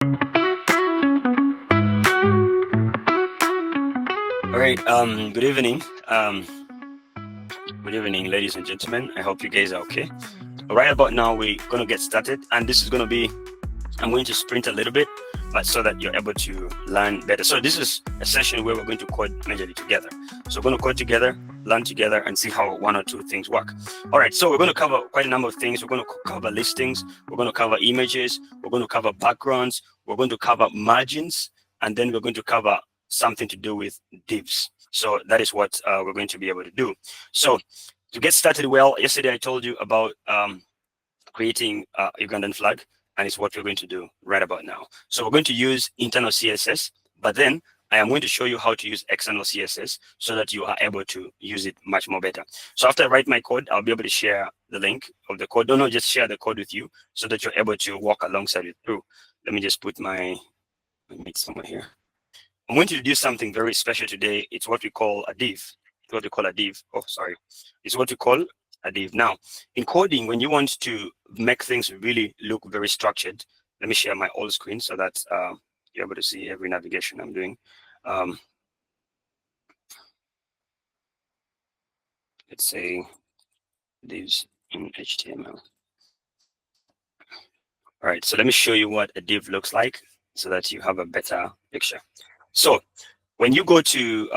All right. Good evening. Good evening, ladies and gentlemen. I hope you guys are okay. Right about now, we're gonna get started, and this is gonna be. I'm going to sprint a little bit, but so that you're able to learn better. So this is a session where we're going to code majorly together. So we're going to code together, learn together, and see how one or two things work. All right. So we're going to cover quite a number of things. We're going to cover listings. We're going to cover images. We're going to cover backgrounds. We're going to cover margins, and then we're going to cover something to do with divs. So that is what we're going to be able to do. So to get started well, yesterday I told you about creating a Ugandan flag, and it's what we're going to do right about now. So we're going to use internal CSS, but then I am going to show you how to use external CSS so that you are able to use it much more better. So after I write my code, I'll be able to share the link of the code. Don't just share the code with you so that you're able to walk alongside it through. Let me just put my somewhere here. I'm going to do something very special today. It's what we call a div. It's what we call a div. Oh, sorry. It's what we call a div. Now, in coding, when you want to make things really look very structured, let me share my old screen so that you're able to see every navigation I'm doing. Let's say divs in HTML. All right, so let me show you what a div looks like so that you have a better picture. So when you go to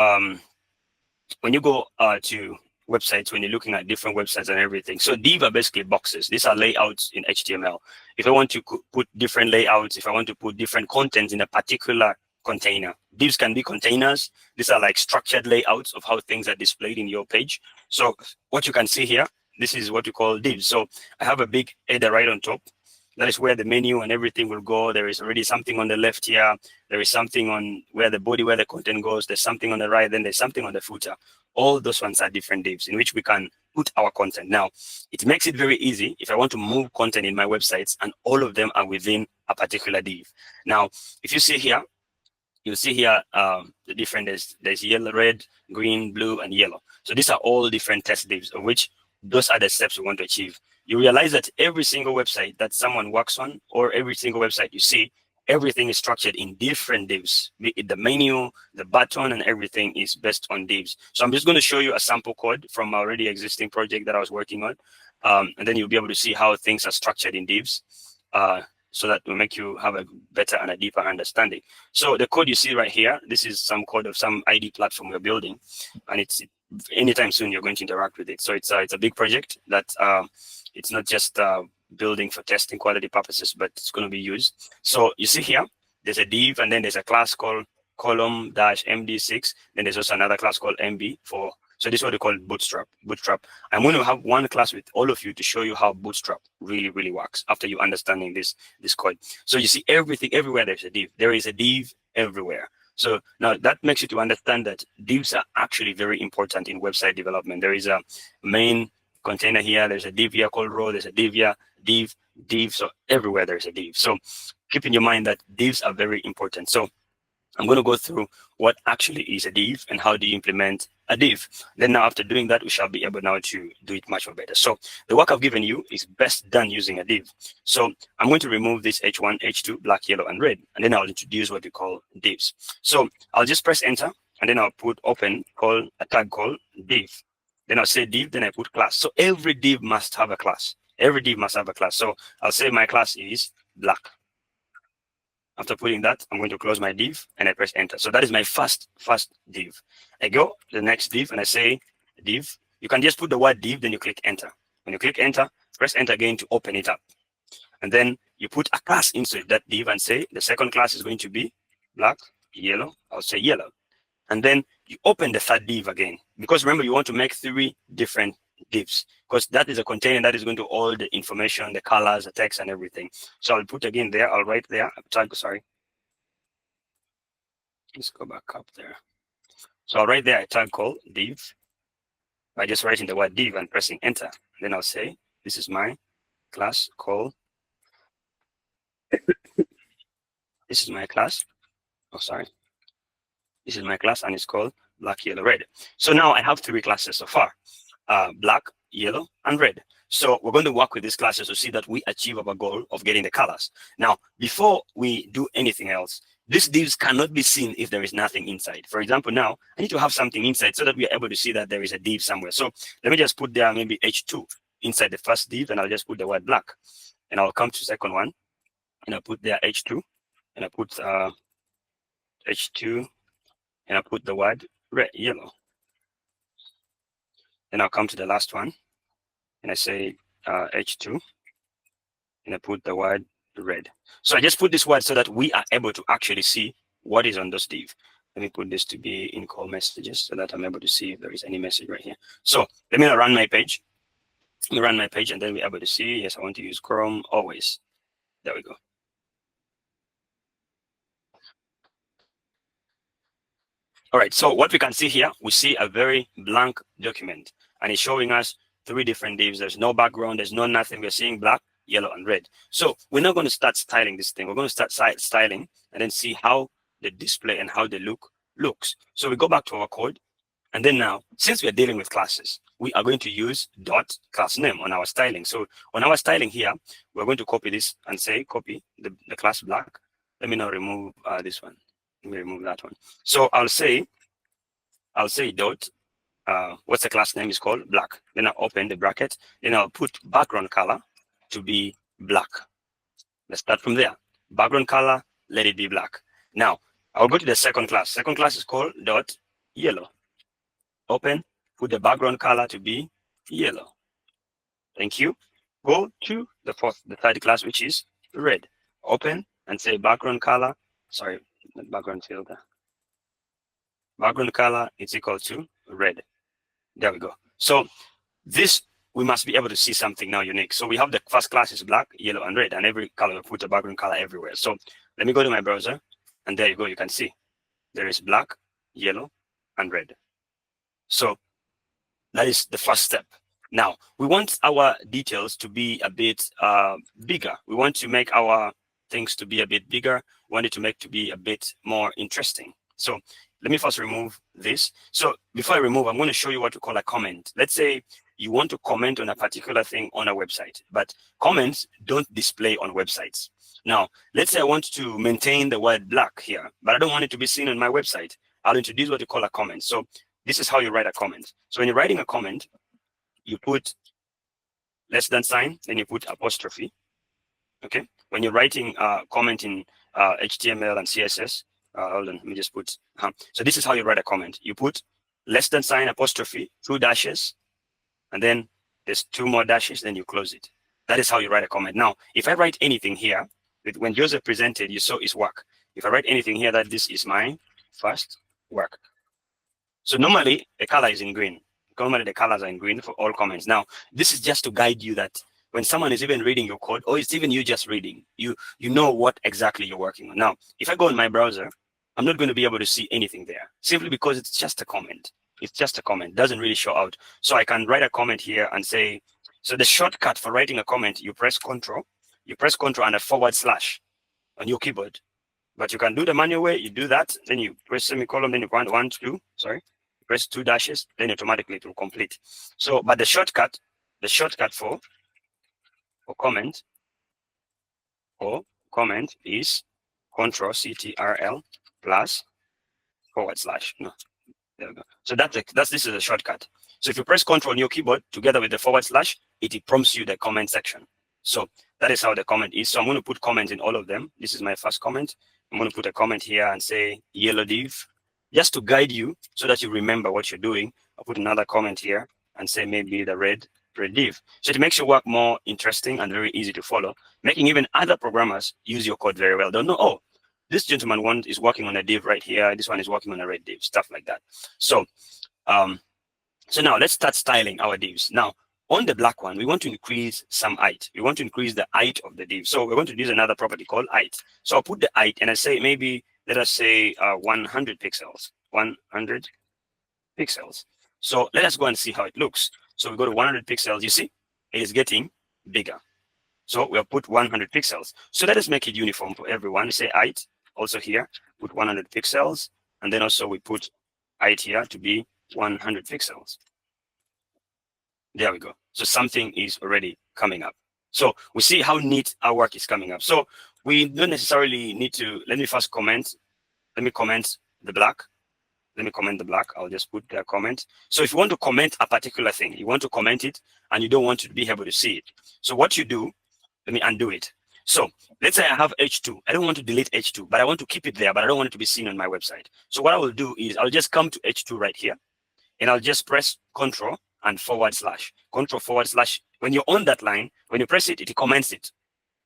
websites, when you're looking at different websites and everything, so div are basically boxes. These are layouts in HTML. If I want to put different layouts, if I want to put different content in a particular container, divs can be containers. These are like structured layouts of how things are displayed in your page. So what you can see here, this is what we call divs. So I have a big header right on top. That is where the menu and everything will go. There is already something on the left here. There is something on where the body, where the content goes. There's something on the right. Then there's something on the footer. All those ones are different divs in which we can put our content. Now, it makes it very easy if I want to move content in my websites and all of them are within a particular div. Now, if you see here, you'll see here the different, there's yellow, red, green, blue, and yellow. So these are all different test divs of which those are the steps we want to achieve. You realize that every single website that someone works on or every single website you see, everything is structured in different divs. The menu, the button, and everything is based on divs. So I'm just going to show you a sample code from my already existing project that I was working on. And then you'll be able to see how things are structured in divs so that will make you have a better and a deeper understanding. So the code you see right here, this is some code of some ID platform we're building. And it's anytime soon you're going to interact with it. So it's a big project that it's not just building for testing quality purposes, but it's going to be used. So you see here, there's a div, and then there's a class called column-md6. Then there's also another class called mb for. So this is what we call bootstrap. I'm going to have one class with all of you to show you how bootstrap really, really works after you understanding this code. So you see everything, everywhere there's a div. There is a div everywhere. So now that makes you to understand that divs are actually very important in website development. There is a main container here. There's a div here called row. There's a div here, div. So everywhere there's a div. So keep in your mind that divs are very important. So I'm going to go through what actually is a div and how do you implement a div. Then now after doing that, we shall be able now to do it much more better. So the work I've given you is best done using a div. So I'm going to remove this H1, H2, black, yellow, and red. And then I'll introduce what we call divs. So I'll just press enter and then I'll put open a tag called div. Then I'll say div, then I put class. So every div must have a class. Every div must have a class. So I'll say my class is black. After putting that, I'm going to close my div and I press enter. So that is my first div. I go to the next div and I say div. You can just put the word div, then you click enter. When you click enter, press enter again to open it up. And then you put a class inside that div and say the second class is going to be black, yellow. I'll say yellow. And then you open the third div again. Because remember, you want to make 3 different divs because that is a container that is going to all the information, the colors, the text, and everything. So I'll put again there. I'll write there. Sorry. Let's go back up there. So I'll write there a tag called div by just writing the word div and pressing enter. Then I'll say this is my class called. This is my class. Oh, sorry. This is my class and it's called black, yellow, red. So now I have 3 classes so far. Black, yellow, and red. So we're going to work with these classes to see that we achieve our goal of getting the colors. Now, before we do anything else, these divs cannot be seen if there is nothing inside. For example, now I need to have something inside so that we are able to see that there is a div somewhere. So let me just put there maybe H2 inside the first div, and I'll just put the word black. And I'll come to second one, and I'll put there H2, and I put H2, and I put the word red, yellow. Then I'll come to the last one, and I say H2, and I put the word red. So I just put this word so that we are able to actually see what is on those div. Let me put this to be in call messages so that I'm able to see if there is any message right here. So let me run my page. Let me run my page, and then we're able to see. Yes, I want to use Chrome always. There we go. All right, so what we can see here, we see a very blank document, and it's showing us 3 different divs. There's no background, there's no nothing. We're seeing black, yellow, and red. So we're not going to start styling this thing. We're going to start styling and then see how the display and how the look looks. So we go back to our code, and then now, since we're dealing with classes, we are going to use dot class name on our styling. So on our styling here, we're going to copy this and say copy the class black. Let me now remove this one. Let me remove that one. So I'll say dot, what's the class name is called? Black. Then I'll open the bracket. Then I'll put background color to be black. Let's start from there. Background color, let it be black. Now, I'll go to the second class. Second class is called dot yellow. Open, put the background color to be yellow. Thank you. Go to the third class, which is red. Open and say background color, sorry, background filter. Background color is equal to red. There we go. So this, we must be able to see something now unique. So we have the first class is black, yellow, and red, and every color we put a background color everywhere. So let me go to my browser, and there you go. You can see there is black, yellow, and red. So that is the first step. Now we want our details to be a bit bigger. We want to make our things to be a bit bigger. We want it to make to be a bit more interesting. So let me first remove this. So before I remove, I'm going to show you what we call a comment. Let's say you want to comment on a particular thing on a website, but comments don't display on websites. Now, let's say I want to maintain the word black here, but I don't want it to be seen on my website. I'll introduce what we call a comment. So this is how you write a comment. So when you're writing a comment, you put less than sign, then you put apostrophe. Okay. When you're writing a comment in HTML and CSS, hold on, let me just put, so this is how you write a comment. You put less than sign, apostrophe, 2 dashes, and then there's 2 more dashes, then you close it. That is how you write a comment. Now, if I write anything here, when Joseph presented, you saw his work. If I write anything here that this is my first work. So normally the color is in green. Normally the colors are in green for all comments. Now, this is just to guide you that when someone is even reading your code, or it's even you just reading, you know what exactly you're working on. Now, if I go in my browser, I'm not going to be able to see anything there, simply because it's just a comment. It's just a comment, doesn't really show out. So I can write a comment here and say, so the shortcut for writing a comment, you press Control and a / on your keyboard. But you can do the manual way, you do that, then you press semicolon, then you point 1, 2, sorry, press 2 dashes, then automatically it will complete. So, but the shortcut for comment is Control CTRL plus / no, there we go. So this is a shortcut. So if you press Control on your keyboard together with the / it prompts you the comment section. So that is how the comment is. So I'm going to put comments in all of them. This is my first comment. I'm going to put a comment here and say yellow div, just to guide you so that you remember what you're doing. I'll put another comment here and say maybe the red div. So it makes your work more interesting and very easy to follow, making even other programmers use your code very well. They'll know, oh, this gentleman is working on a div right here. This one is working on a red div, stuff like that. So, so now let's start styling our divs. Now, on the black one, we want to increase some height. We want to increase the height of the div. So we're going to use another property called height. So I'll put the height and I say maybe, let us say 100 pixels. 100 pixels. So let us go and see how it looks. So we go to 100 pixels. You see, it is getting bigger. So we'll put 100 pixels. So let us make it uniform for everyone. Say height, also here, put 100 pixels. And then also we put height here to be 100 pixels. There we go. So something is already coming up. So we see how neat our work is coming up. So we don't necessarily need to, let me first comment. Let me comment the black. Let me comment the black. I'll just put the comment. So if you want to comment a particular thing, you want to comment it and you don't want to be able to see it. So what you do, let me undo it. So let's say I have H2. I don't want to delete H2, but I want to keep it there, but I don't want it to be seen on my website. So what I will do is I'll just come to H2 right here and I'll just press Control and forward slash. Control forward slash. When you're on that line, when you press it, it comments it.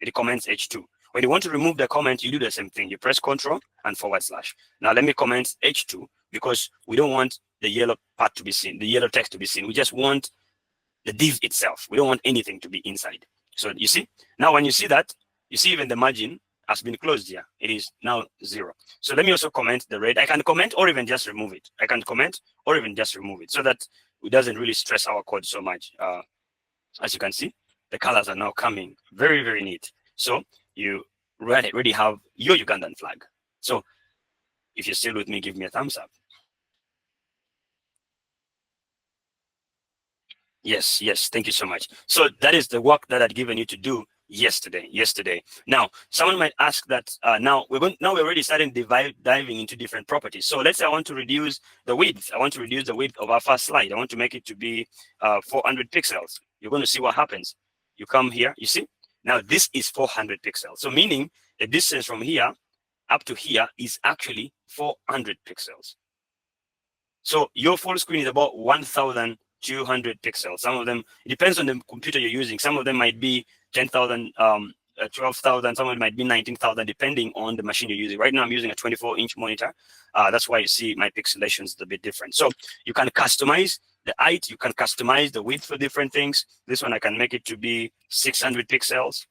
It comments H2. When you want to remove the comment, you do the same thing. You press Control and forward slash. Now let me comment H2 because we don't want the yellow part to be seen, the yellow text to be seen. We just want the div itself. We don't want anything to be inside. So you see, now when you see that, you see even the margin has been closed here. It is now 0. So let me also comment the red. I can comment or even just remove it. I can comment or even just remove it so that it doesn't really stress our code so much. As you can see, the colors are now coming very, very neat. So you already have your Ugandan flag. So if you're still with me, give me a thumbs up. Yes, yes, thank you so much. So that is the work that I'd given you to do yesterday. Now, someone might ask that now we're already starting diving into different properties. So let's say I want to reduce the width. I want to reduce the width of our first slide. I want to make it to be 400 pixels. You're going to see what happens. You come here, you see? Now this is 400 pixels. So meaning the distance from here up to here is actually 400 pixels. So your full screen is about 1,200 pixels. Some of them, it depends on the computer you're using. Some of them might be 10,000, 12,000, some of them might be 19,000, depending on the machine you're using. Right now, I'm using a 24-inch monitor. That's why you see my pixelation is a bit different. So you can customize the height, you can customize the width for different things. This one, I can make it to be 600 pixels.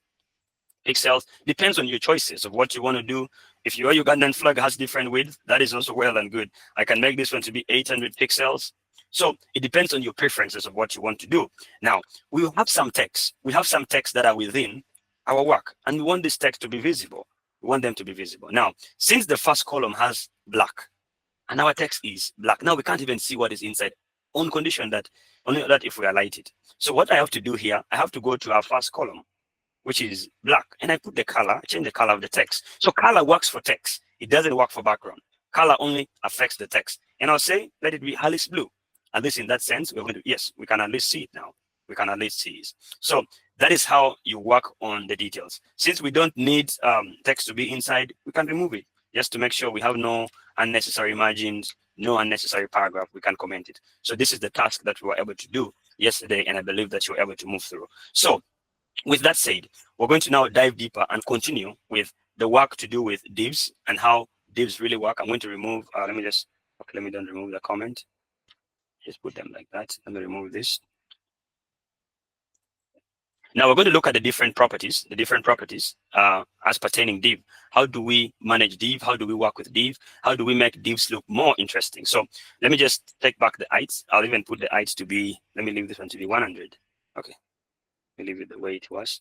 Depends on your choices of what you want to do. If your Ugandan flag has different width, that is also well and good. I can make this one to be 800 pixels. So it depends on your preferences of what you want to do. Now, we have some text. We have some text that are within our work, and we want this text to be visible. We want them to be visible. Now, since the first column has black, and our text is black, now we can't even see what is inside on condition that only that if we highlight it. So what I have to do here, I have to go to our first column, which is black, and I put the color, change the color of the text. So color works for text. It doesn't work for background. Color only affects the text. And I'll say, let it be Alice blue. At least in that sense, we're going to, yes, we can at least see it now. We can at least see it. So that is how you work on the details. Since we don't need text to be inside, we can remove it just to make sure we have no unnecessary margins, no unnecessary paragraph. We can comment it. So this is the task that we were able to do yesterday, and I believe that you were able to move through. So with that said, we're going to now dive deeper and continue with the work to do with divs and how divs really work. I'm going to remove, let me don't remove the comment. Just put them like that. Let me remove this. Now we're going to look at the different properties as pertaining div. How do we manage div? How do we work with div? How do we make divs look more interesting? So let me just take back the heights. I'll even put the heights to be, let me leave this one to be 100. Okay, let me leave it the way it was.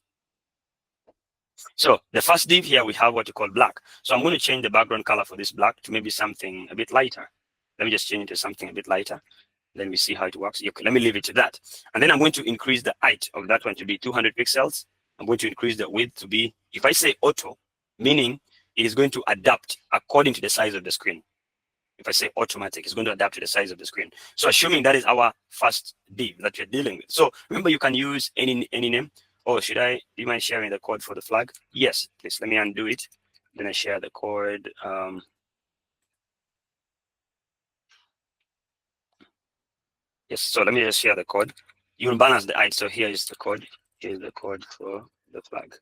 So the first div here, we have what you call black. So I'm going to change the background color for this black to maybe something a bit lighter. Let me just change it to something a bit lighter. Then we see how it works. Okay, let me leave it to that. And then I'm going to increase the height of that one to be 200 pixels. I'm going to increase the width to be, if I say auto, meaning it is going to adapt according to the size of the screen. If I say automatic, it's going to adapt to the size of the screen. So assuming that is our first div that you're dealing with. So remember, you can use any name. Oh, do you mind sharing the code for the flag? Yes, please. Let me undo it. Then I share the code. Yes, so let me just share the code. You will balance the height. So here is the code. Here's the code for the flag.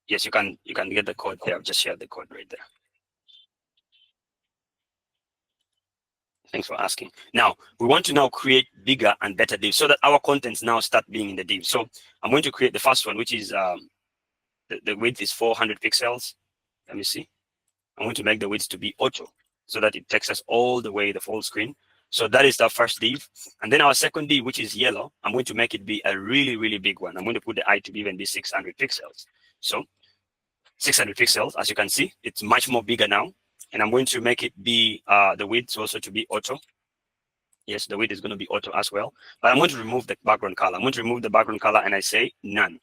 Yes, you can get the code there. I've just shared the code right there. Thanks for asking. Now, we want to now create bigger and better divs so that our contents now start being in the div. So I'm going to create the first one, which is the width is 400 pixels. Let me see. I'm going to make the width to be auto so that it takes us all the way the full screen. So that is the first div. And then our second div, which is yellow, I'm going to make it be a really, really big one. I'm going to put the height to even be 600 pixels. So 600 pixels, as you can see, it's much more bigger now. And I'm going to make it be the width also to be auto. Yes, the width is going to be auto as well. But I'm going to remove the background color. I'm going to remove the background color and I say none.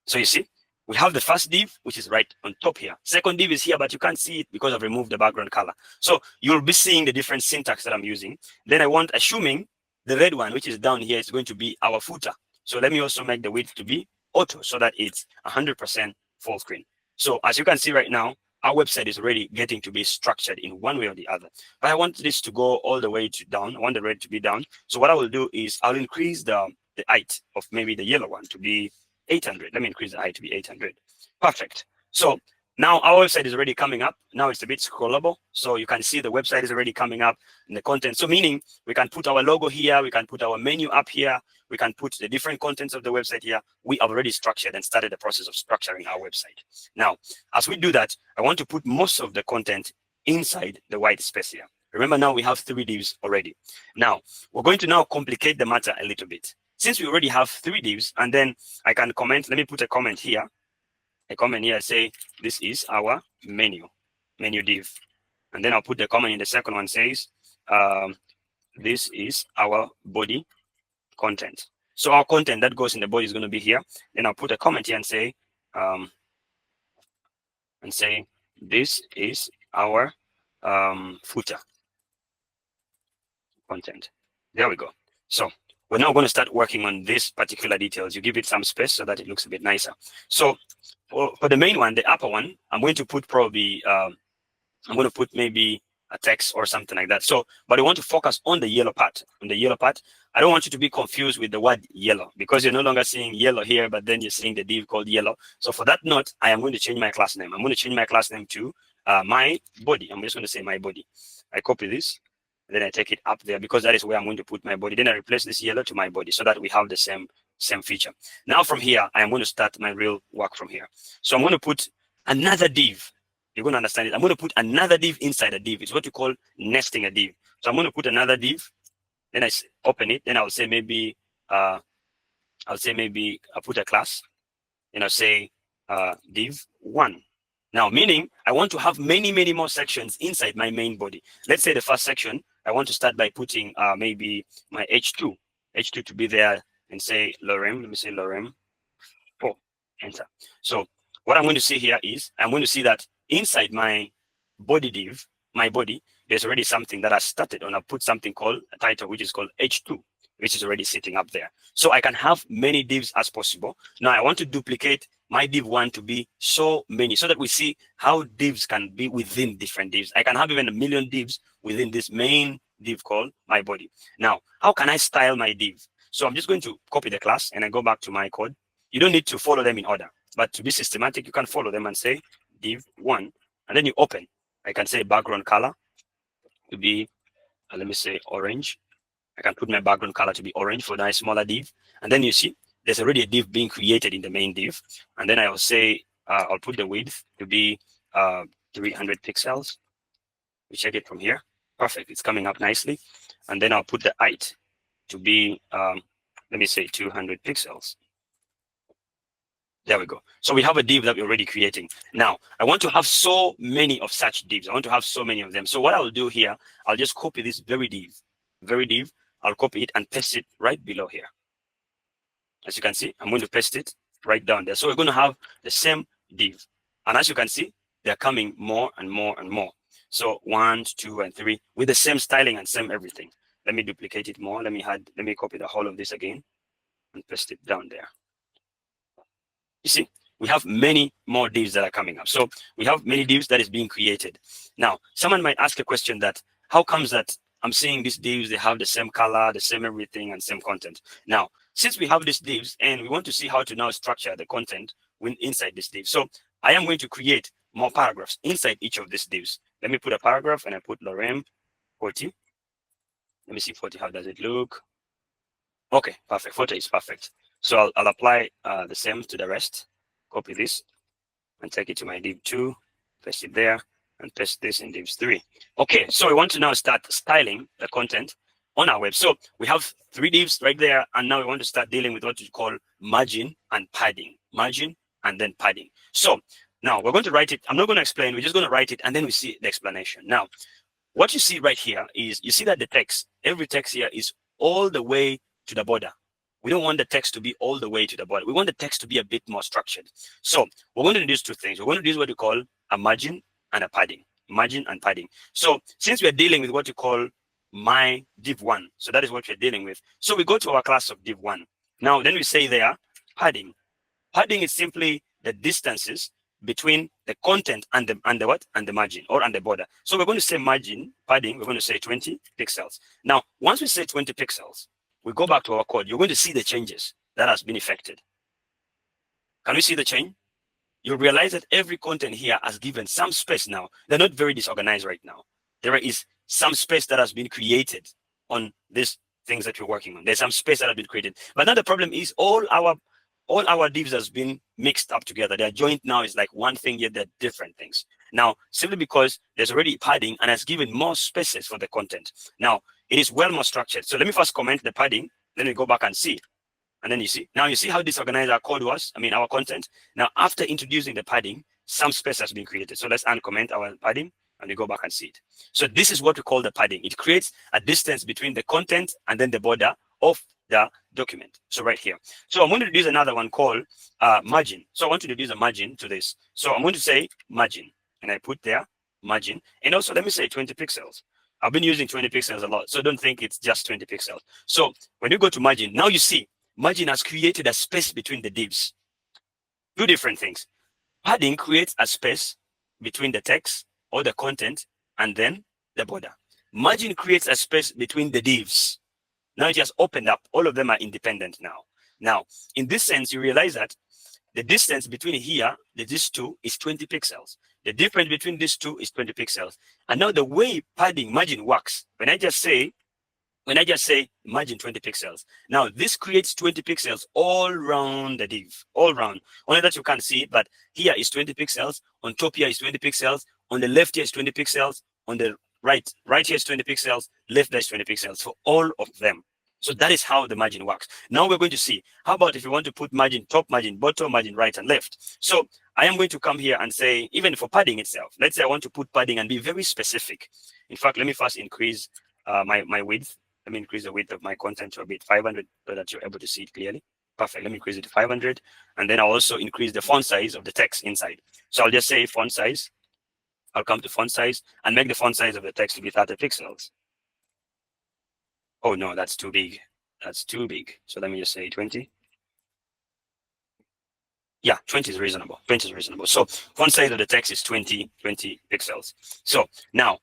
So you see, we have the first div, which is right on top here. Second div is here, but you can't see it because I've removed the background color. So you'll be seeing the different syntax that I'm using. Then I want, assuming the red one, which is down here, is going to be our footer. So let me also make the width to be auto so that it's 100% full screen. So as you can see right now, our website is already getting to be structured in one way or the other. But I want this to go all the way to down. I want the red to be down. So what I will do is I'll increase the height of maybe the yellow one to be 800. Let me increase the height to be 800. Perfect. So now our website is already coming up. Now it's a bit scrollable. So you can see the website is already coming up in the content. So meaning we can put our logo here. We can put our menu up here. We can put the different contents of the website here. We have already structured and started the process of structuring our website. Now, as we do that, I want to put most of the content inside the white space here. Remember now we have 3 divs already. Now, we're going to now complicate the matter a little bit. Since we already have 3 divs, and then I can comment, let me put a comment here. A comment here, say, this is our menu div. And then I'll put the comment in the second one says, this is our body content. So our content that goes in the body is going to be here. Then I'll put a comment here and say, this is our footer content. There we go. So we're now going to start working on this particular details. You give it some space so that it looks a bit nicer. So for the main one, the upper one, I'm going to put probably, I'm going to put maybe a text or something like that. So, but I want to focus on the yellow part. On the yellow part, I don't want you to be confused with the word yellow because you're no longer seeing yellow here, but then you're seeing the div called yellow. So for that note, I am going to change my class name. I'm going to change my class name to my body. I'm just going to say my body. I copy this. Then I take it up there because that is where I'm going to put my body. Then I replace this yellow to my body so that we have the same feature. Now from here, I am going to start my real work from here. So I'm going to put another div. You're going to understand it. I'm going to put another div inside a div. It's what you call nesting a div. So I'm going to put another div. Then I open it. Then I'll say maybe I'll put a class. And I'll say div 1. Now, meaning I want to have many, many more sections inside my main body. Let's say the first section, I want to start by putting maybe my H2 to be there and say lorem. Let me say lorem 4, enter. So what I'm going to see here is I'm going to see that inside my body div, my body, there's already something that I started on. I put something called a title, which is called H2, which is already sitting up there. So I can have many divs as possible. Now I want to duplicate my div 1 to be so many so that we see how divs can be within different divs. I can have even 1 million divs within this main div called my body. Now, how can I style my div? So I'm just going to copy the class and I go back to my code. You don't need to follow them in order, but to be systematic, you can follow them and say div 1, and then you open. I can say background color to be, let me say orange. I can put my background color to be orange for the smaller div. And then you see there's already a div being created in the main div. And then I will say, I'll put the width to be 300 pixels. We check it from here. Perfect. It's coming up nicely. And then I'll put the height to be, let me say 200 pixels. There we go. So we have a div that we're already creating. Now, I want to have so many of such divs. I want to have so many of them. So what I will do here, I'll just copy this very div. I'll copy it and paste it right below here. As you can see, I'm going to paste it right down there. So we're going to have the same div. And as you can see, they're coming more and more and more. So 1, 2, and 3 with the same styling and same everything. Let me duplicate it more. Let me copy the whole of this again and paste it down there. You see, we have many more divs that are coming up. So we have many divs that is being created. Now, someone might ask a question that, how comes that I'm seeing these divs, they have the same color, the same everything, and same content? Now, since we have these divs and we want to see how to now structure the content inside this div. So I am going to create more paragraphs inside each of these divs. Let me put a paragraph and I put lorem 40. Let me see 40, how does it look? Okay, perfect, 40 is perfect. So I'll apply the same to the rest. Copy this and take it to my div 2, paste it there, and paste this in div 3. Okay, so we want to now start styling the content on our web. So we have 3 divs right there, and now we want to start dealing with what we call margin and padding. Margin and then padding. So now we're going to write it. I'm not going to explain. We're just going to write it, and then we see the explanation. Now, what you see right here is, you see that the text, every text here is all the way to the border. We don't want the text to be all the way to the border. We want the text to be a bit more structured. So we're going to introduce two things. We're going to introduce what we call a margin and a padding. Margin and padding. So since we're dealing with what you call my div1, so that is what we're dealing with. So we go to our class of div1. Now, then we say there, padding. Padding is simply the distances between the content and the what? And the margin, or and the border. So we're going to say margin, padding, we're going to say 20 pixels. Now, once we say 20 pixels, we go back to our code. You're going to see the changes that has been affected. Can we see the change? You'll realize that every content here has given some space now. They're not very disorganized right now. There is some space that has been created on these things that we're working on. There's some space that has been created. But now the problem is all our divs has been mixed up together. They're joined now is like one thing, yet they're different things. Now, simply because there's already padding and has given more spaces for the content. Now, it is well more structured. So let me first comment the padding, then we go back and see. And then you see, now you see how disorganized our code was, our content. Now, after introducing the padding, some space has been created. So let's uncomment our padding and we go back and see it. So this is what we call the padding. It creates a distance between the content and then the border of the document. So right here. So I'm going to introduce another one called margin. So I want to introduce a margin to this. So I'm going to say margin, and I put there margin. And also let me say 20 pixels. I've been using 20 pixels a lot, so don't think it's just 20 pixels. So when you go to margin, now you see margin has created a space between the divs. Two different things. Padding creates a space between the text or the content and then the border. Margin creates a space between the divs. Now it has opened up. All of them are independent now. Now, in this sense, you realize that the distance between here, these two, is 20 pixels. The difference between these two is 20 pixels. And now the way padding margin works, when I just say margin 20 pixels, now this creates 20 pixels all around the div, all around. Only that you can't see it, but here is 20 pixels. On top here is 20 pixels. On the left here is 20 pixels. On the right here is 20 pixels. Left there is 20 pixels for all of them. So that is how the margin works. Now we're going to see, how about if you want to put margin top, margin bottom, margin right and left. So I am going to come here and say, even for padding itself, let's say I want to put padding and be very specific. In fact, let me first increase my width. Let me increase the width of my content to a bit 500 so that you're able to see it clearly. Perfect. Let me increase it to 500. And then I'll also increase the font size of the text inside. So I'll just say font size. I'll come to font size and make the font size of the text to be 30 pixels. Oh, no, that's too big. That's too big. So let me just say 20. Yeah, 20 is reasonable. 20 is reasonable. So font size of the text is 20 pixels. So now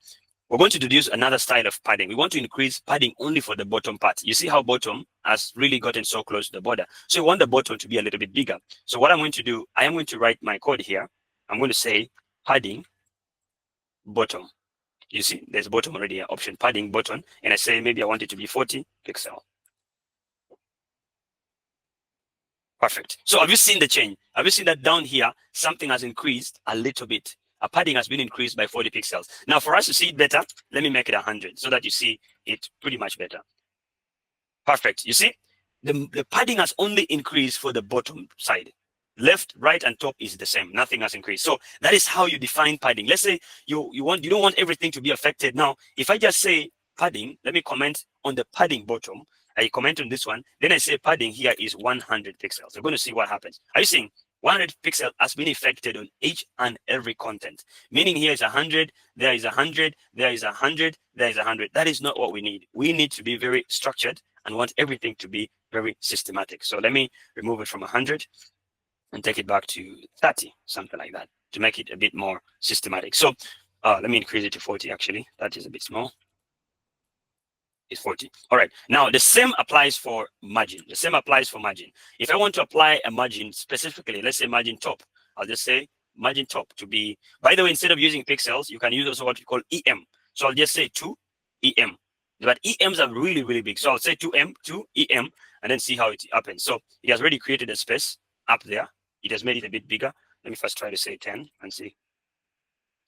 we're going to introduce another style of padding. We want to increase padding only for the bottom part. You see how bottom has really gotten so close to the border. So we want the bottom to be a little bit bigger. So what I'm going to do, I am going to write my code here. I'm going to say padding bottom. You see, there's bottom already here, option padding button, and I say maybe I want it to be 40 pixel. Perfect. So have you seen the change? Have you seen that down here, something has increased a little bit? A padding has been increased by 40 pixels. Now for us to see it better, let me make it 100 so that you see it pretty much better. Perfect. You see, the padding has only increased for the bottom side. Left, right, and top is the same. Nothing has increased. So that is how you define padding. Let's say you don't want everything to be affected. Now, if I just say padding, let me comment on the padding bottom. I comment on this one. Then I say padding here is 100 pixels. We're going to see what happens. Are you seeing 100 pixels has been affected on each and every content? Meaning here is 100, there is 100, there is 100, there is 100. That is not what we need. We need to be very structured and want everything to be very systematic. So let me remove it from 100. And take it back to 30, something like that, to make it a bit more systematic. So let me increase it to 40, actually. That is a bit small. It's 40. All right. Now, the same applies for margin. The same applies for margin. If I want to apply a margin specifically, let's say margin top, I'll just say margin top to be, by the way, instead of using pixels, you can use also what we call EM. So I'll just say 2 EM. But EMs are really, really big. So I'll say 2 EM, and then see how it happens. So it has already created a space up there. It has made it a bit bigger. Let me first try to say 10 and see.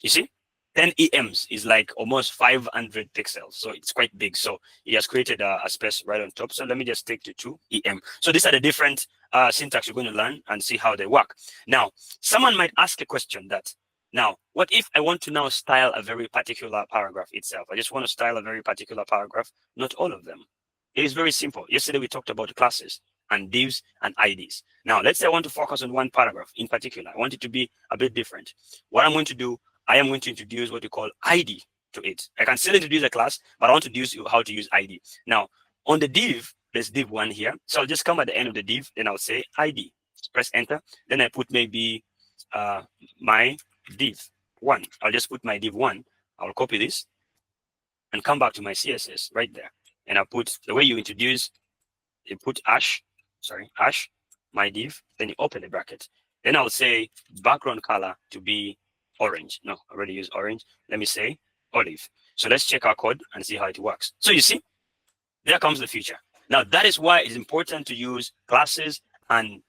You see, 10 EMs is like almost 500 pixels. So it's quite big. So it has created a space right on top. So let me just take to 2 EM. So these are the different syntax you're going to learn and see how they work. Now, someone might ask a question that, Now, what if I want to now style a very particular paragraph itself? I just want to style a very particular paragraph, not all of them. It is very simple. Yesterday we talked about classes and divs and IDs. Now, let's say I want to focus on one paragraph in particular. I want it to be a bit different. What I'm going to do, I am going to introduce what we call ID to it. I can still introduce a class, but I want to use how to use ID. Now, on the div, there's div one here. So I'll just come at the end of the div, then I'll say ID. Press enter. Then I put maybe my div one. I'll just put my div one. I'll copy this and come back to my CSS right there. And I'll put the way you introduce, you put hash, my div, then you open the bracket. Then I'll say background color to be orange. No, I already used orange. Let me say olive. So let's check our code and see how it works. So you see, there comes the feature. Now that is why it's important to use classes and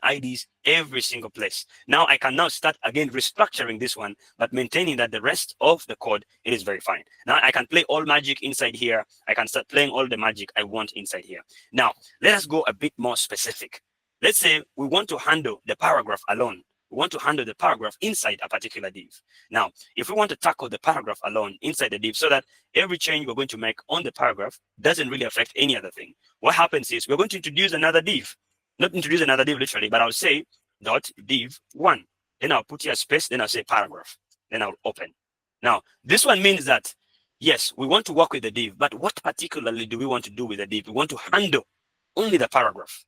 IDs every single place. Now I can now start again restructuring this one, but maintaining that the rest of the code, it is very fine. Now I can play all magic inside here. I can start playing all the magic I want inside here. Now, let us go a bit more specific. Let's say we want to handle the paragraph alone. We want to handle the paragraph inside a particular div. Now, if we want to tackle the paragraph alone inside the div so that every change we're going to make on the paragraph doesn't really affect any other thing, what happens is we're going to introduce another div. Not introduce another div literally, but I'll say dot div one. Then I'll put here a space, then I'll say paragraph. Then I'll open. Now, this one means that, yes, we want to work with the div, but what particularly do we want to do with the div? We want to handle only the paragraph.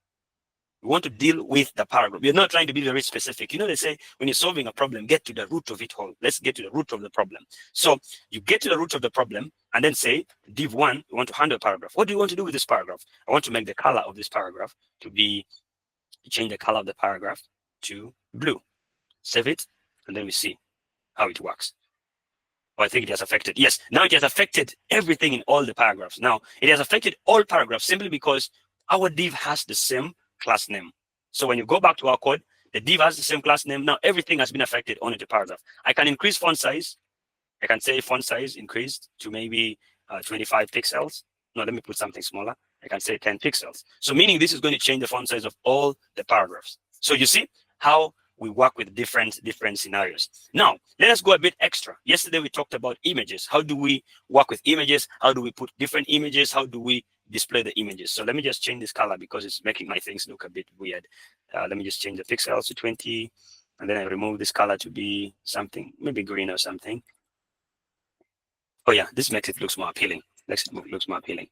We want to deal with the paragraph. We're not trying to be very specific. You know, they say when you're solving a problem, get to the root of it all. Let's get to the root of the problem. So you get to the root of the problem and then say, div one, we want to handle a paragraph. What do you want to do with this paragraph? I want to make the color of this paragraph to be, change the color of the paragraph to blue. Save it, and then we see how it works. Oh, I think it has affected. Yes, now it has affected everything in all the paragraphs. Now, it has affected all paragraphs simply because our div has the same class name. So when you go back to our code, the div has the same class name. Now everything has been affected only the paragraph. I can increase font size. I can say font size increased to maybe 25 pixels. No, let me put something smaller. I can say 10 pixels. So meaning this is going to change the font size of all the paragraphs. So you see how we work with different scenarios. Now, let us go a bit extra. Yesterday we talked about images. How do we work with images? How do we put different images? How do we display the images? So let me just change this color because it's making my things look a bit weird. Let me just change the pixels to 20, and then I remove this color to be something, maybe green or something. Oh yeah, this makes it look more appealing. Looks more appealing.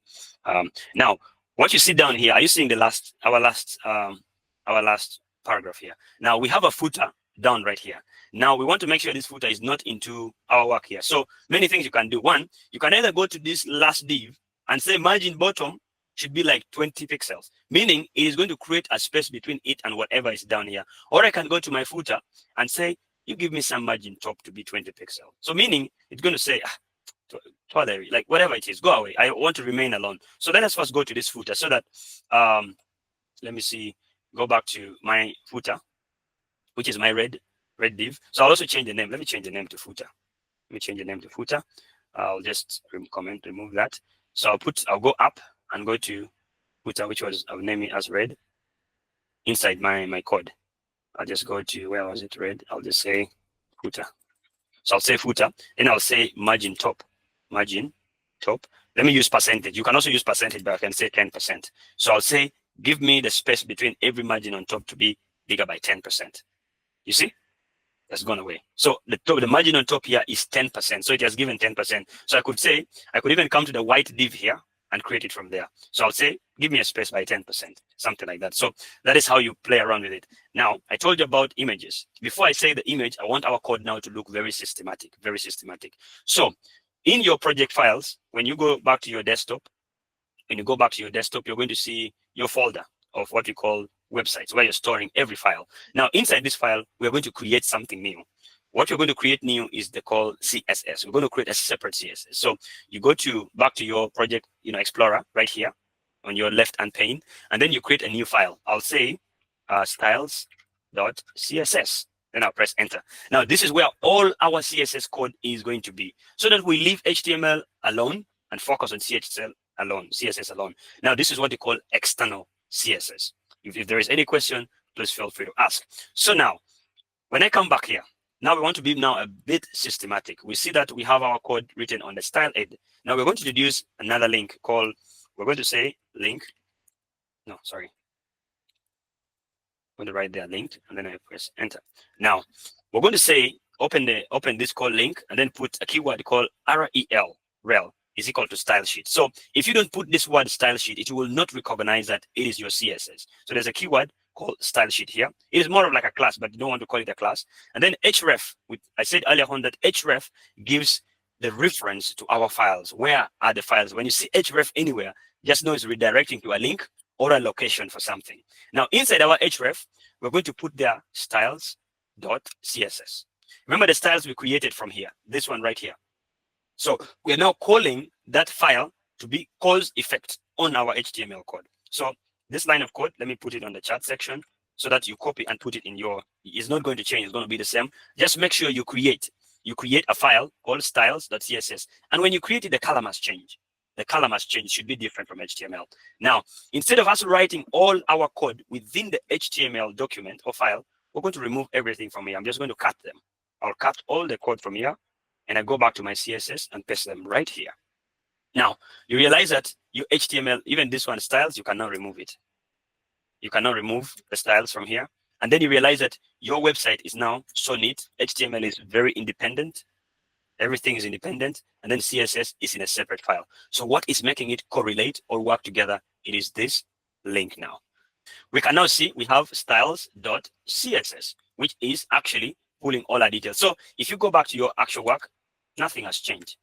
Now, what you see down here, are you seeing our last paragraph here? Now we have a footer down right here. Now we want to make sure this footer is not into our work here. So many things you can do. One, you can either go to this last div and say margin bottom should be like 20 pixels, meaning it is going to create a space between it and whatever is down here. Or I can go to my footer and say, you give me some margin top to be 20 pixels. So meaning it's going to say, like whatever it is, go away. I want to remain alone. So let us first go to this footer so that, let me see, go back to my footer, which is my red div. So I'll also change the name. Let me change the name to footer. Let me change the name to footer. I'll just remove that. So I'll go up and go to footer, which was, I'll name it as red inside my code. I'll just go to, where was it, red? I'll just say footer. So I'll say footer, then I'll say margin top. Let me use percentage. You can also use percentage, but I can say 10%. So I'll say, give me the space between every margin on top to be bigger by 10%. You see? That's gone away. So the margin on top here is 10%. So it has given 10%. So I could even come to the white div here and create it from there. So I'll say, give me a space by 10%, something like that. So that is how you play around with it. Now, I told you about images. Before I say the image, I want our code now to look very systematic. So in your project files, when you go back to your desktop, you're going to see your folder of what we call websites, where you're storing every file. Now, inside this file, we're going to create something new. What you're going to create new is the call CSS. We're going to create a separate CSS. So you go back to your project, Explorer right here on your left-hand pane, and then you create a new file. I'll say styles.css. Then I'll press enter. Now, this is where all our CSS code is going to be, so that we leave HTML alone and focus on CSS alone. Now, this is what they call external CSS. If there is any question, please feel free to ask. So now, when I come back here, Now we want to be now a bit systematic. We see that we have our code written on the style head. Now we're going to introduce another link called, we're going to say link. No, sorry. I'm going to write there link and then I press enter. Now we're going to say open this called link and then put a keyword called rel is equal to style sheet. So if you don't put this word style sheet, it will not recognize that it is your CSS. So there's a keyword called style sheet here. It is more of like a class, but you don't want to call it a class. And then href, I said earlier on that href gives the reference to our files. Where are the files? When you see href anywhere, just know it's redirecting to a link or a location for something. Now inside our href, we're going to put there styles.css. Remember the styles we created from here, this one right here. So we're now calling that file to be cause effect on our HTML code. So this line of code, let me put it on the chat section so that you copy and put it in your, it's not going to change, it's going to be the same. Just make sure you create a file called styles.css. And when you create it, the color must change. The color must change, it should be different from HTML. Now, instead of us writing all our code within the HTML document or file, we're going to remove everything from here. I'm just going to cut them. I'll cut all the code from here and I go back to my CSS and paste them right here. Now, you realize that your HTML, even this one styles, you cannot remove it. You cannot remove the styles from here. And then you realize that your website is now so neat. HTML is very independent. Everything is independent. And then CSS is in a separate file. So what is making it correlate or work together? It is this link now. We can now see we have styles.css, which is actually pulling all our details. So if you go back to your actual work, nothing has changed.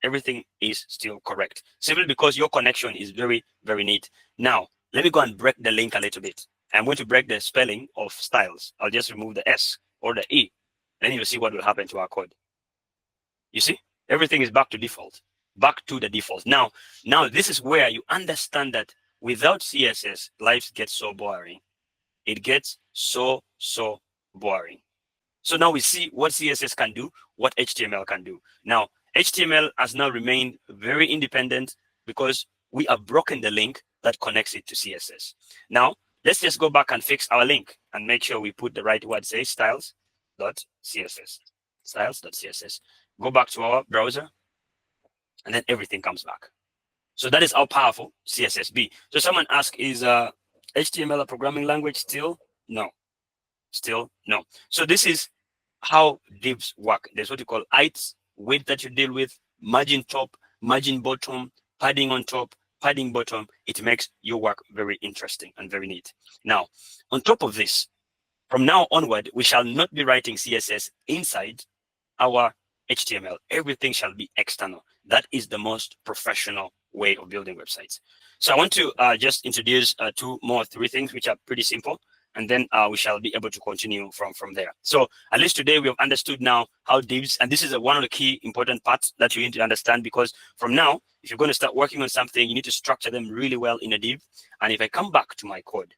Everything is still correct, simply because your connection is very, very neat. Now, let me go and break the link a little bit. I'm going to break the spelling of styles. I'll just remove the S or the E. Then you'll see what will happen to our code. You see, everything is back to default, back to the default. Now this is where you understand that without CSS, life gets so boring. It gets so boring. So now we see what CSS can do, what HTML can do. Now, HTML has now remained very independent because we have broken the link that connects it to CSS. Now, let's just go back and fix our link and make sure we put the right word, say styles.css. Styles.css. Go back to our browser, and then everything comes back. So that is how powerful CSS be. So someone asked, is HTML a programming language? Still no. Still no. So this is how divs work. There's what you call heights, width that you deal with, margin top, margin bottom, padding on top, padding bottom. It makes your work very interesting and very neat. Now, on top of this, from now onward, we shall not be writing CSS inside our HTML. Everything shall be external. That is the most professional way of building websites. So I want to just introduce three things which are pretty simple, and then we shall be able to continue from there. So at least today we have understood now how divs, and this is one of the key important parts that you need to understand, because from now, if you're going to start working on something, you need to structure them really well in a div. And if I come back to my code,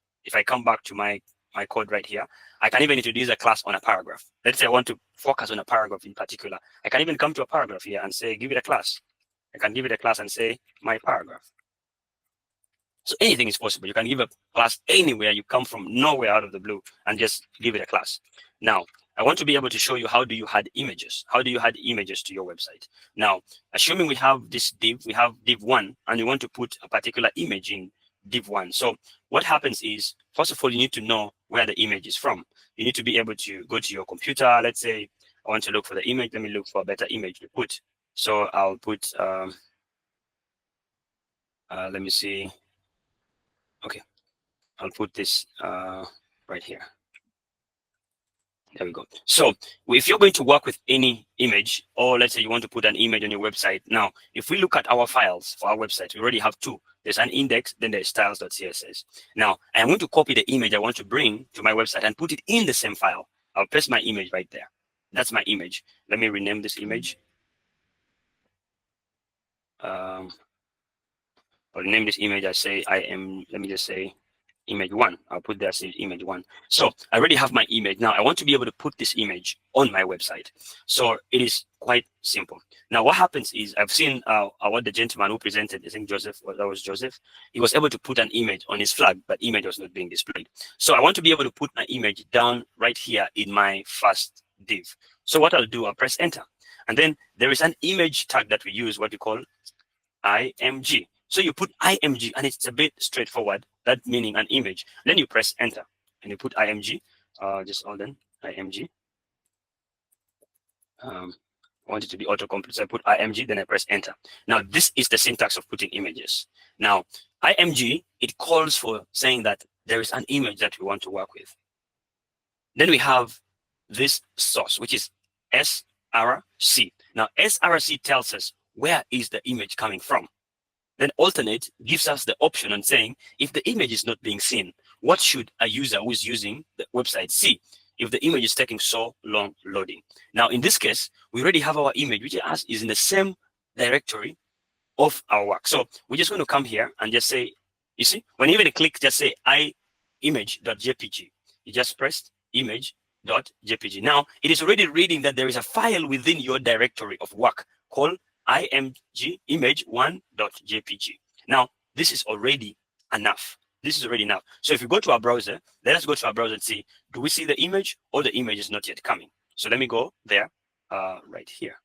my code right here, I can even introduce a class on a paragraph. Let's say I want to focus on a paragraph in particular. I can even come to a paragraph here and say, give it a class. I can give it a class and say, my paragraph. So anything is possible. You can give a class anywhere. You come from nowhere out of the blue and just give it a class. Now, I want to be able to show you how do you add images. How do you add images to your website? Now, assuming we have this div, we have div 1, and you want to put a particular image in div 1. So what happens is, first of all, you need to know where the image is from. You need to be able to go to your computer. Let's say I want to look for the image. Let me look for a better image to put. So I'll put, let me see. Okay, I'll put this right here. There we go. So if you're going to work with any image, or let's say you want to put an image on your website. Now, if we look at our files for our website, we already have two. There's an index, then there's styles.css. Now, I'm going to copy the image I want to bring to my website and put it in the same file. I'll paste my image right there. That's my image. Let me rename this image. I'll name this image. Let me just say image 1. I'll put there, say image 1. So I already have my image. Now I want to be able to put this image on my website. So it is quite simple. Now what happens is, I've seen what the gentleman who presented, I think Joseph, that was Joseph, he was able to put an image on his flag, but image was not being displayed. So I want to be able to put my image down right here in my first div. So what I'll do, I'll press enter. And then there is an image tag that we use, what we call img. So you put img, and it's a bit straightforward, that meaning an image. Then you press enter and you put img. Just hold on, img. I want it to be autocomplete, so I put img, then I press enter. Now this is the syntax of putting images. Now img, it calls for saying that there is an image that we want to work with. Then we have this source, which is src. Now src tells us where is the image coming from. Then alternate gives us the option on saying, if the image is not being seen, what should a user who is using the website see if the image is taking so long loading? Now, in this case, we already have our image, which is in the same directory of our work. So we're just going to come here and just say, you see, when you even click, just say image.jpg. You just pressed image.jpg. Now, it is already reading that there is a file within your directory of work called img image1.jpg. Now, this is already enough. This is already enough. So if you go to our browser, let us go to our browser and see, do we see the image, or the image is not yet coming? So let me go there, right here.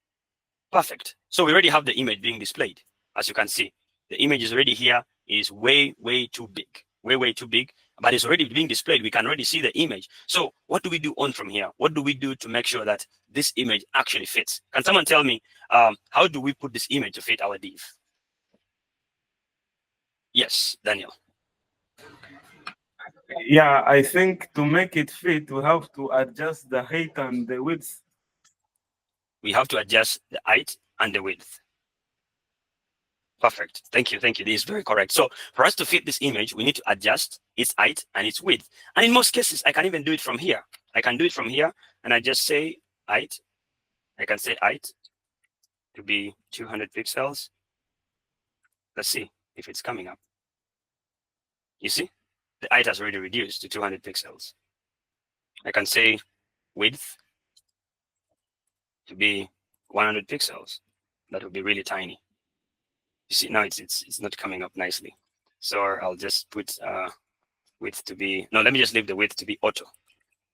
Perfect. So we already have the image being displayed. As you can see, the image is already here. It is way too big, way too big, but it's already being displayed. We can already see the image. So what do we do on from here? What do we do to make sure that this image actually fits? Can someone tell me, how do we put this image to fit our div? Yes, Daniel. Yeah, I think to make it fit, we have to adjust the height and the width. We have to adjust the height and the width. Perfect. Thank you. Thank you. This is very correct. So for us to fit this image, we need to adjust its height and its width. And in most cases, I can even do it from here. I can do it from here, and I just say height. I can say height to be 200 pixels. Let's see if it's coming up. You see, the height has already reduced to 200 pixels. I can say width to be 100 pixels. That would be really tiny. You see, now it's not coming up nicely. So I'll just put width to be, no, let me just leave the width to be auto.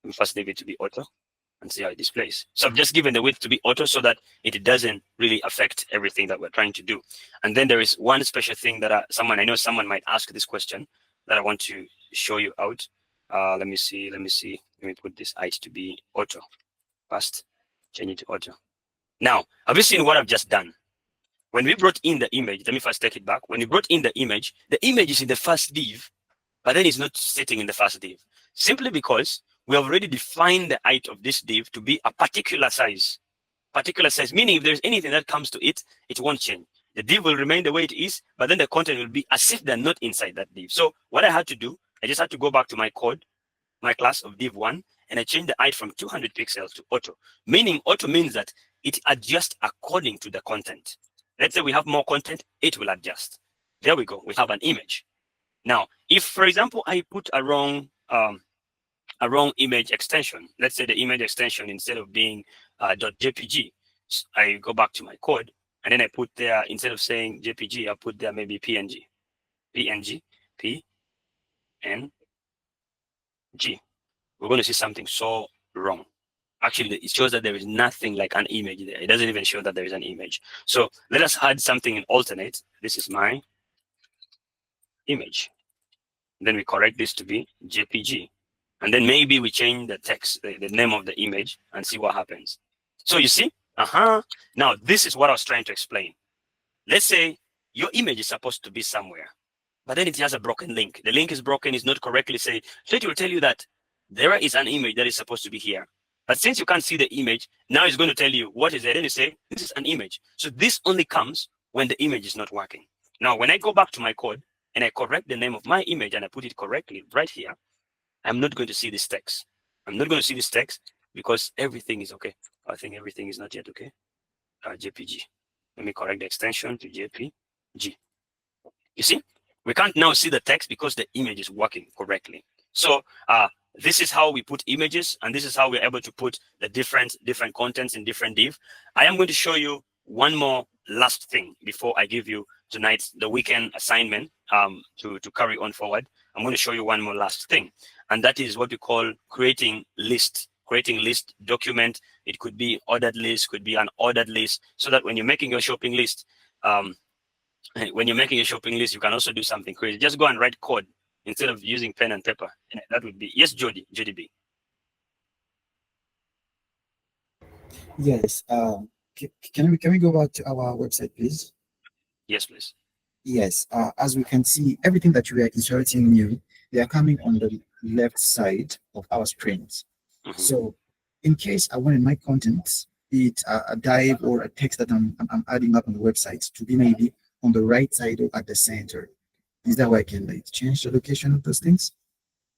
Let me first leave it to be auto and see how it displays. So I've just given the width to be auto so that it doesn't really affect everything that we're trying to do. And then there is one special thing that I know someone might ask this question that I want to show you out. Let me see. Let me put this height to be auto. First, change it to auto. Now, have you seen what I've just done? When we brought in the image, let me first take it back. When we brought in the image is in the first div, but then it's not sitting in the first div. Simply because we have already defined the height of this div to be a particular size. Particular size, meaning if there's anything that comes to it, it won't change. The div will remain the way it is, but then the content will be as if they're not inside that div. So what I had to do, I just had to go back to my code, my class of div1, and I changed the height from 200 pixels to auto. Meaning auto means that it adjusts according to the content. Let's say we have more content, it will adjust. There we go, we have an image. Now, if, for example, I put a wrong image extension, let's say the image extension, instead of being .jpg, I go back to my code, and then I put there, instead of saying JPG, I put there maybe PNG. We're going to see something so wrong. Actually, it shows that there is nothing like an image there. It doesn't even show that there is an image. So let us add something in alternate. This is my image. Then we correct this to be JPG. And then maybe we change the text, the name of the image, and see what happens. So you see, now this is what I was trying to explain. Let's say your image is supposed to be somewhere, but then it has a broken link. The link is broken, it's not correctly saved. So it will tell you that there is an image that is supposed to be here. But since you can't see the image, now it's going to tell you what is it. Then you say, this is an image. So this only comes when the image is not working. Now, when I go back to my code and I correct the name of my image and I put it correctly right here, I'm not going to see this text. I'm not going to see this text because everything is okay. I think everything is not yet okay. JPG. Let me correct the extension to JPG. You see, we can't now see the text because the image is working correctly. So this is how we put images, and this is how we're able to put the different contents in different div. I am going to show you one more last thing before I give you tonight's the weekend assignment to carry on forward. I'm going to show you one more last thing, and that is what we call creating list document it could be ordered list, could be an ordered list, so that when you're making your shopping list, when you're making a shopping list, you can also do something crazy. Just go and write code instead of using pen and paper. That would be, yes, Jody B. Yes. Can we go back to our website, please? Yes, please. Yes. As we can see, everything that we are inserting new, they are coming on the left side of our screens. So, in case I wanted my content, be it a dive or a text that I'm adding up on the website, to be maybe on the right side or at the center, is that why I can like change the location of those things?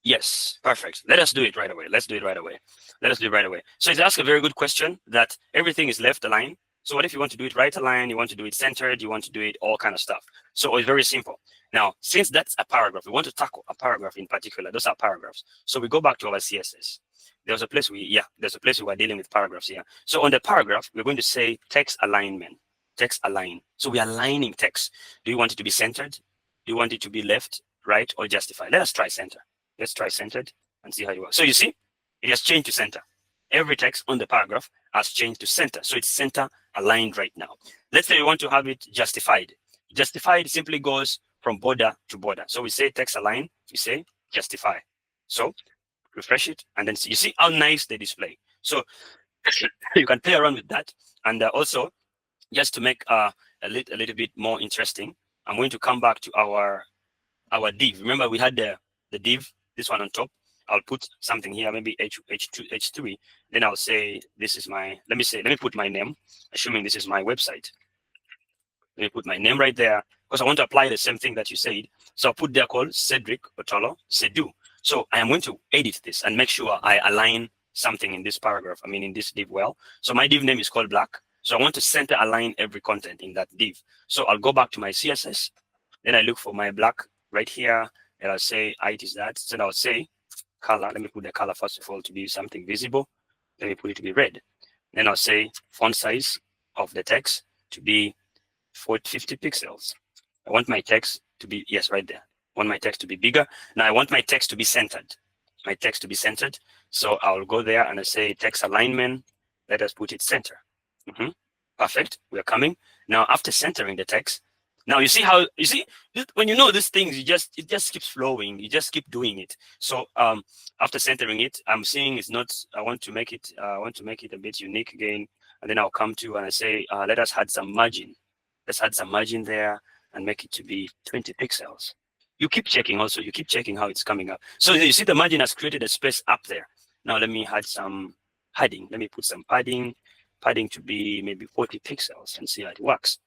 Yes, perfect. Let us do it right away. Let's do it right away. Let us do it right away. So it's asked a very good question that everything is left aligned. So what if you want to do it right aligned, you want to do it centered, you want to do it all kind of stuff. So it's very simple. Now, since that's a paragraph, we want to tackle a paragraph in particular. Those are paragraphs. So we go back to our CSS. There's a place there's a place we are dealing with paragraphs here. So on the paragraph, we're going to say text alignment, text align. So we are aligning text. Do you want it to be centered? Do you want it to be left, right, or justified? Let us try center. Let's try centered and see how it works. So you see, it has changed to center. Every text on the paragraph has changed to center. So it's center aligned right now. Let's say we want to have it justified. Justified simply goes from border to border. So we say text align, we say justify. So refresh it, and then see, you see how nice they display. So you can play around with that. And also, just to make a little bit more interesting, I'm going to come back to our div. Remember, we had the div, this one on top. I'll put something here, maybe H2, H3. Then I'll say, this is my, let me put my name, assuming this is my website. Let me put my name right there, because I want to apply the same thing that you said. So I'll put there called Cedric Otolo Sedu. So I am going to edit this and make sure I align something in this paragraph, in this div well. So my div name is called black. So I want to center align every content in that div. So I'll go back to my CSS. Then I look for my black right here, and I'll say height is that. So I'll say color. Let me put the color first of all to be something visible. Let me put it to be red. Then I'll say font size of the text to be 50 pixels. I want my text to be, yes, right there. I want my text to be bigger. Now I want my text to be centered. My text to be centered. So I'll go there and I say text alignment. Let us put it center. Perfect. We are coming. Now after centering the text, now you see how, when you know these things, it just keeps flowing. You just keep doing it. So after centering it, I'm seeing it's not, I want to make it a bit unique again. And then I'll come to and I say, let us add some margin. Let's add some margin there and make it to be 20 pixels. You keep checking also, you keep checking how it's coming up. So you see the margin has created a space up there. Now let me add some padding. Let me put some padding to be maybe 40 pixels and see how it works.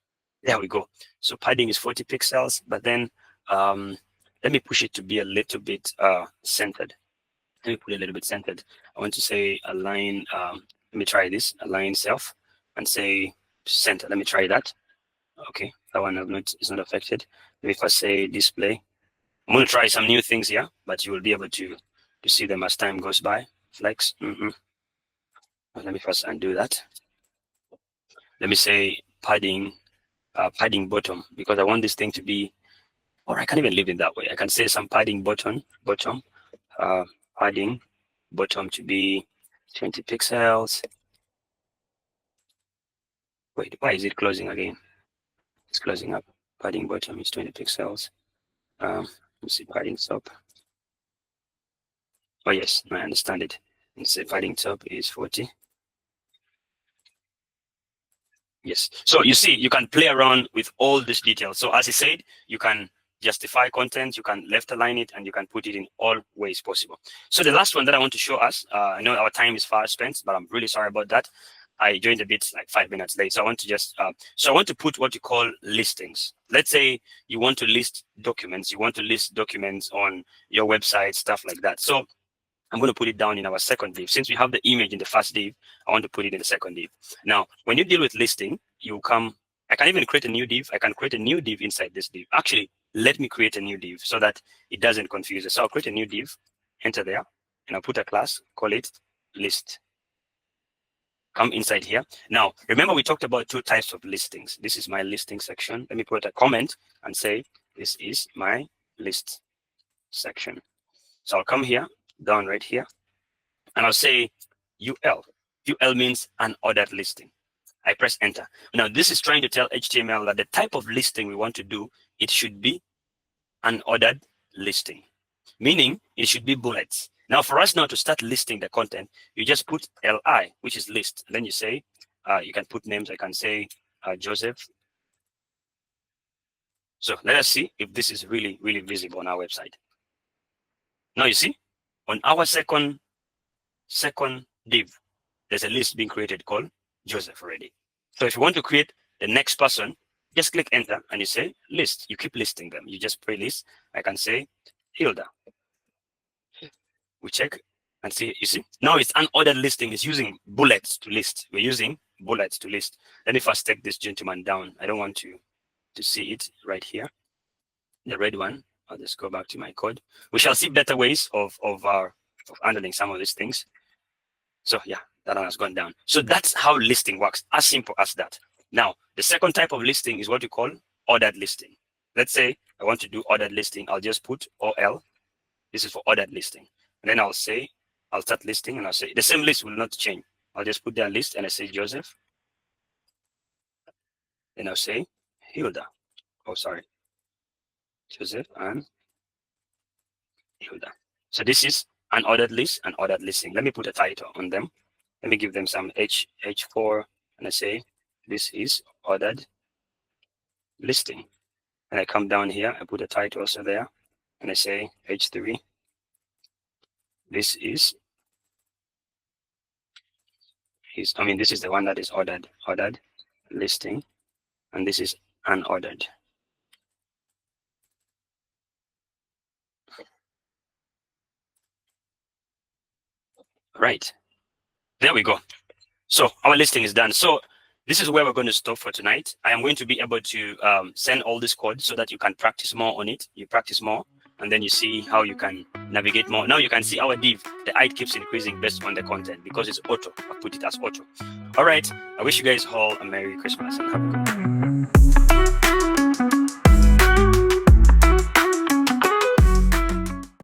There we go. So padding is 40 pixels, but then let me push it to be a little bit centered. Let me put it a little bit centered. I want to say align, let me try this, align self and say center. Let me try that. Okay, that one is not affected. Let me first say display. I'm going to try some new things here, but you will be able to see them as time goes by. Flex. Let me first undo that. Let me say padding bottom, because I want this thing to be, or I can't even leave it that way. I can say some padding bottom, padding bottom to be 20 pixels. Wait, why is it closing again? It's closing up. Padding bottom is 20 pixels. Let's see, padding top. Oh yes, I understand it. And say padding top is 40. Yes. So you see, you can play around with all these details. So as I said, you can justify content, you can left align it, and you can put it in all ways possible. So the last one that I want to show us, I know our time is far spent, but I'm really sorry about that. I joined a bit like 5 minutes late. So I want to just, so I want to put what you call listings. Let's say you want to list documents. You want to list documents on your website, stuff like that. So I'm going to put it down in our second div. Since we have the image in the first div, I want to put it in the second div. Now, when you deal with listing, you come, I can even create a new div. I can create a new div inside this div. Actually, let me create a new div so that it doesn't confuse us. So I'll create a new div, enter there, and I'll put a class, call it list. Come inside here. Now, remember we talked about 2 types of listings. This is my listing section. Let me put a comment and say, this is my list section. So I'll come here, down right here, and I'll say UL. View L means unordered listing. I press enter. Now this is trying to tell HTML that the type of listing we want to do, it should be unordered listing, meaning it should be bullets. Now for us now to start listing the content, you just put li, which is list. And then you say, you can put names. I can say Joseph. So let us see if this is really, really visible on our website. Now you see, on our second div, there's a list being created called Joseph already. So if you want to create the next person, just click enter and you say list. You keep listing them. You just pray list. I can say Hilda. We check and see, you see, now it's unordered listing. It's using bullets to list. We're using bullets to list. Let me first take this gentleman down. I don't want to see it right here. The red one. I'll just go back to my code. We shall see better ways of handling some of these things. So yeah, that one has gone down. So that's how listing works, as simple as that. Now, the second type of listing is what we call ordered listing. Let's say I want to do ordered listing. I'll just put OL. This is for ordered listing. And then I'll start listing and I'll say, the same list will not change. I'll just put that list and I say Joseph. Then I'll say Hilda. Oh, sorry. Joseph and Hilda. So this is an ordered list and ordered listing. Let me put a title on them. Let me give them some H4 and I say, this is ordered listing. And I come down here, I put a title also there, and I say H3. This is the one that is ordered listing, and this is unordered. Right. There we go. So our listing is done. So this is where we're going to stop for tonight. I am going to be able to send all this code so that you can practice more on it. You practice more, and then you see how you can navigate more. Now you can see our div, the height keeps increasing based on the content because it's auto. I put it as auto. All right. I wish you guys all a Merry Christmas and have a good one.